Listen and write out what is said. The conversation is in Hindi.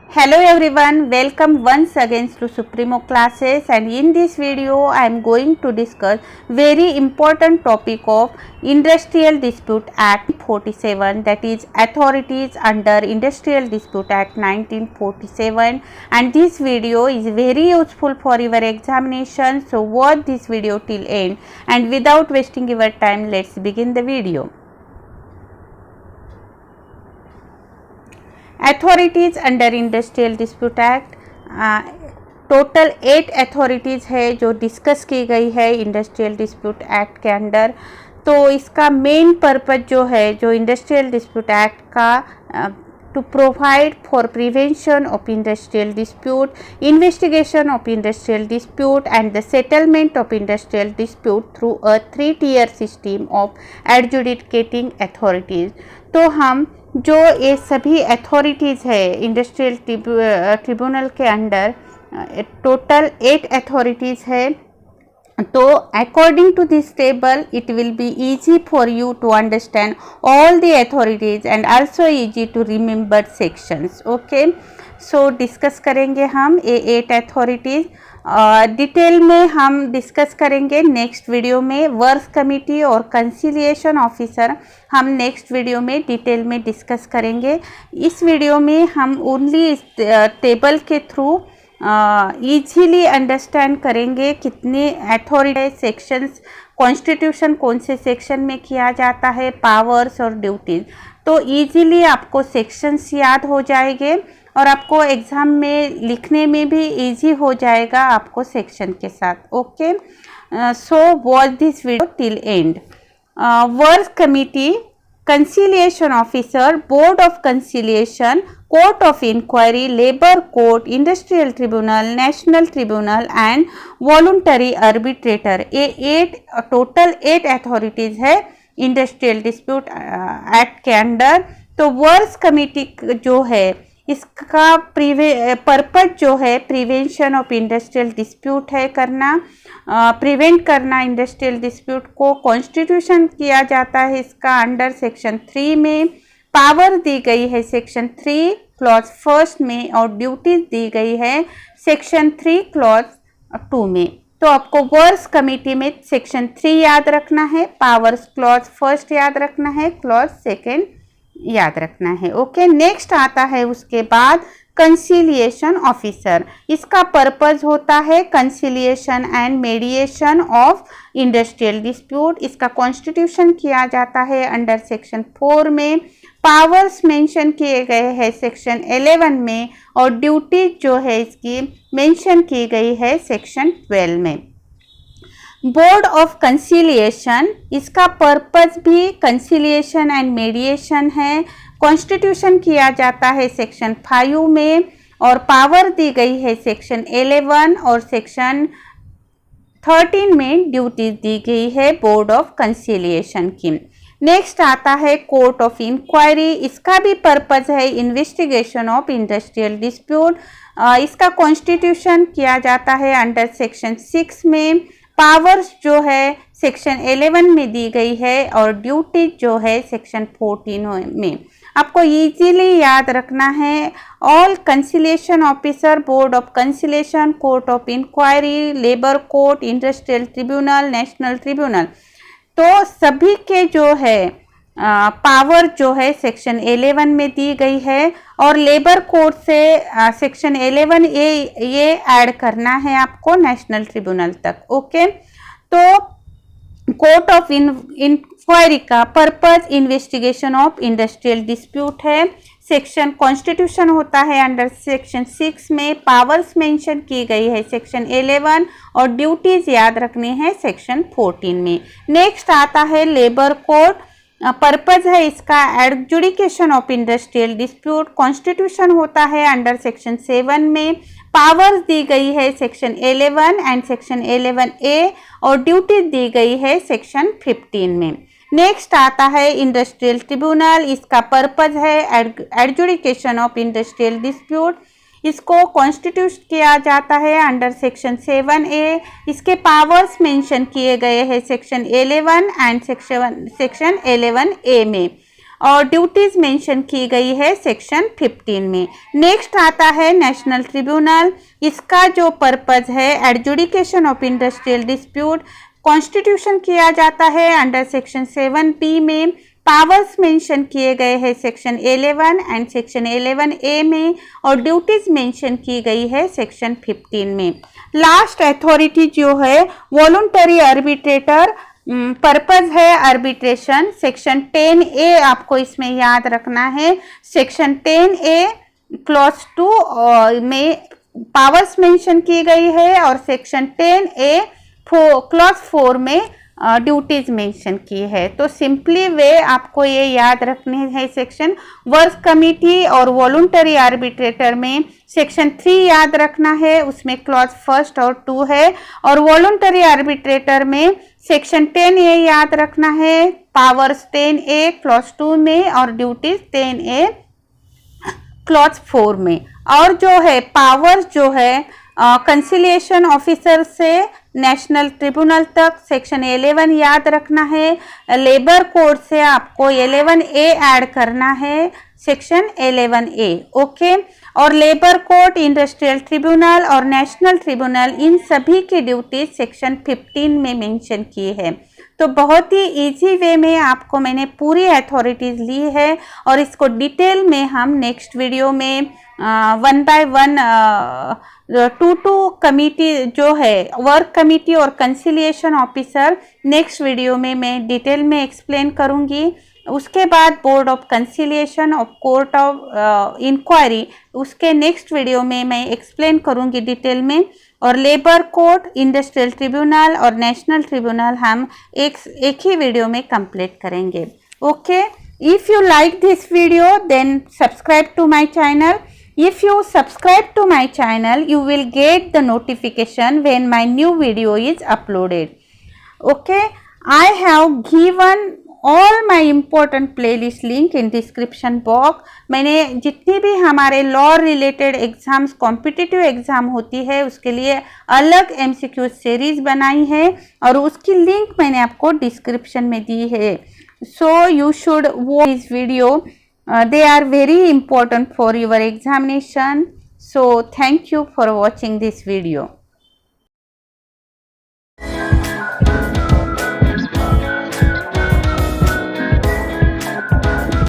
Hello everyone, welcome once again to Supremo classes, and in this video I am going to discuss very important topic of Industrial Dispute Act 47, that is authorities under Industrial Dispute Act 1947, and this video is very useful for your examination, so watch this video till end, and without wasting your time let's begin the video. Authorities under industrial dispute act, total 8 authorities है जो डिस्कस की गई है इंडस्ट्रियल डिस्प्यूट एक्ट के अंडर। तो इसका मेन पर्पज जो है, जो इंडस्ट्रियल डिस्प्यूट एक्ट का, to provide for prevention of industrial dispute, investigation of industrial dispute and the settlement of industrial dispute through a 3-tier system of adjudicating authorities. तो हम जो ये सभी अथॉरिटीज़ है इंडस्ट्रियल ट्रिब्यूनल के अंडर, टोटल 8 अथॉरिटीज़ है। तो according to this table it will be easy for you to understand all the authorities and also easy to remember sections. Okay, so discuss करेंगे हम ये 8 अथॉरिटीज़। डिटेल में हम डिस्कस करेंगे नेक्स्ट वीडियो में। वर्क्स कमेटी और कंसिलिएशन ऑफिसर हम नेक्स्ट वीडियो में डिटेल में डिस्कस करेंगे। इस वीडियो में हम ओनली इस टेबल के थ्रू इजीली अंडरस्टैंड करेंगे कितने अथॉरिटी सेक्शंस, कॉन्स्टिट्यूशन कौन से सेक्शन में किया जाता है, पावर्स और ड्यूटीज़। तो इजीली आपको सेक्शंस याद हो जाएंगे और आपको एग्ज़ाम में लिखने में भी इजी हो जाएगा आपको सेक्शन के साथ। Okay, so watch this video till end. Work committee, conciliation officer, board of conciliation, court of inquiry, labour court, industrial tribunal, national tribunal and voluntary arbitrator, ये टोटल 8 अथॉरिटीज़ है इंडस्ट्रियल डिस्प्यूट एक्ट के अंडर। तो वर्क्स कमेटी जो है इसका पर्पज जो है प्रिवेंशन ऑफ इंडस्ट्रियल डिस्प्यूट है, करना, प्रिवेंट करना इंडस्ट्रियल डिस्प्यूट को। कॉन्स्टिट्यूशन किया जाता है इसका अंडर सेक्शन 3 में, पावर दी गई है सेक्शन 3 क्लॉज 1 में और ड्यूटीज दी गई है सेक्शन 3 क्लॉज 2 में। तो आपको वर्क्स कमेटी में सेक्शन 3 याद रखना है, पावर्स क्लॉज 1 याद रखना है, क्लॉज 2 याद रखना है। ओके, नेक्स्ट आता है उसके बाद कंसिलिएशन ऑफिसर। इसका पर्पज होता है conciliation and मेडिएशन of industrial dispute. इसका कॉन्स्टिट्यूशन किया जाता है अंडर सेक्शन 4 में, पावर्स मेंशन किए गए हैं सेक्शन 11 में और ड्यूटीज जो है इसकी मेंशन की गई है सेक्शन 12 में। बोर्ड ऑफ कंसिलिएशन, इसका पर्पस भी कंसिलिएशन एंड मेडिएशन है। कॉन्स्टिट्यूशन किया जाता है सेक्शन 5 में और पावर दी गई है सेक्शन 11 और सेक्शन 13 में ड्यूटीज दी गई है बोर्ड ऑफ कंसिलिएशन की। नेक्स्ट आता है कोर्ट ऑफ इंक्वायरी। इसका भी पर्पस है इन्वेस्टिगेशन ऑफ इंडस्ट्रियल डिस्प्यूट। इसका कॉन्स्टिट्यूशन किया जाता है अंडर सेक्शन 6 में, पावर्स जो है सेक्शन 11 में दी गई है और ड्यूटीज जो है सेक्शन 14 में। आपको इजीली याद रखना है all conciliation officer, board of conciliation, court of inquiry, labour court, industrial tribunal, national tribunal. तो सभी के जो है पावर जो है सेक्शन 11 में दी गई है और लेबर कोर्ट से सेक्शन 11 ये ऐड करना है आपको नेशनल ट्रिब्यूनल तक। ओके, तो कोर्ट ऑफ इंक्वायरी का purpose investigation of industrial dispute है। सेक्शन कॉन्स्टिट्यूशन होता है अंडर सेक्शन 6 में, पावर्स मेंशन की गई है सेक्शन 11 और ड्यूटीज याद रखनी है सेक्शन 14 में। नेक्स्ट आता है लेबर कोर्ट। पर्पज है इसका adjudication of industrial dispute. Constitution होता है अंडर सेक्शन 7 में, पावर्स दी गई है सेक्शन 11 एंड सेक्शन 11A और ड्यूटी दी गई है सेक्शन 15 में। नेक्स्ट आता है इंडस्ट्रियल ट्रिब्यूनल। इसका पर्पज है एडजुडिकेशन ऑफ इंडस्ट्रियल डिस्प्यूट। इसको कॉन्स्टिट्यूट किया जाता है अंडर सेक्शन 7A। इसके पावर्स मेंशन किए गए हैं सेक्शन 11 एंड सेक्शन 11A में और ड्यूटीज मेंशन की गई है सेक्शन 15 में। नेक्स्ट आता है नेशनल ट्रिब्यूनल। इसका जो पर्पज है adjudication of industrial dispute, constitution किया जाता है अंडर सेक्शन 7B में। पावर्स मेंशन किए गए हैं सेक्शन 11 एंड सेक्शन 11A में, और ड्यूटीज मेंशन की गई है सेक्शन 15 में। लास्ट अथॉरिटी जो है वॉलंटरी आर्बिट्रेटर, पर्पज है आर्बिट्रेशन। सेक्शन 10A आपको इसमें याद रखना है। सेक्शन 10A क्लॉज 2 में पावर्स मेंशन की गई है, और सेक्शन 10A क्लॉज 4 में ड्यूटीज मेंशन की है। तो सिंपली वे आपको ये याद रखने है सेक्शन। वर्क कमिटी और वॉलंटरी आर्बिट्रेटर में सेक्शन 3 याद रखना है, उसमें क्लॉज 1 और 2 है। और वॉलंटरी आर्बिट्रेटर में सेक्शन 10A याद रखना है, पावर्स 10A क्लॉज 2 में और ड्यूटीज 10A क्लॉज 4 में। और जो है पावर्स जो है कंसिलिएशन ऑफिसर से नेशनल ट्रिब्यूनल तक सेक्शन 11 याद रखना है। लेबर कोड से आपको 11A ऐड करना है, सेक्शन 11A, ओके। और लेबर कोड, इंडस्ट्रियल ट्रिब्यूनल और नेशनल ट्रिब्यूनल, इन सभी की ड्यूटीज सेक्शन 15 में मेंशन की है। तो बहुत ही इजी वे में आपको मैंने पूरी अथॉरिटीज ली है, और इसको डिटेल में हम नेक्स्ट वीडियो में 1 by 1 2 कमिटी जो है वर्क कमिटी और कंसिलिएशन ऑफिसर, नेक्स्ट वीडियो में मैं डिटेल में एक्सप्लेन करूंगी। उसके बाद बोर्ड ऑफ कंसिलिएशन और कोर्ट ऑफ इंक्वायरी, उसके नेक्स्ट वीडियो में मैं एक्सप्लेन करूंगी डिटेल में। और लेबर कोर्ट, इंडस्ट्रियल ट्रिब्यूनल और नेशनल ट्रिब्यूनल हम एक ही वीडियो में कंप्लीट करेंगे, okay. If you like this video then subscribe to my channel. If you subscribe to my channel, you will get the notification when my new video is uploaded. Okay, I have given all my important playlist link in description box. मैंने जितनी भी हमारे law related exams, competitive exam होती है, उसके लिए अलग MCQ सीरीज बनाई है, और उसकी लिंक मैंने आपको डिस्क्रिप्शन में दी है. So you should watch this video. They are very important for your examination. So thank you for watching this video.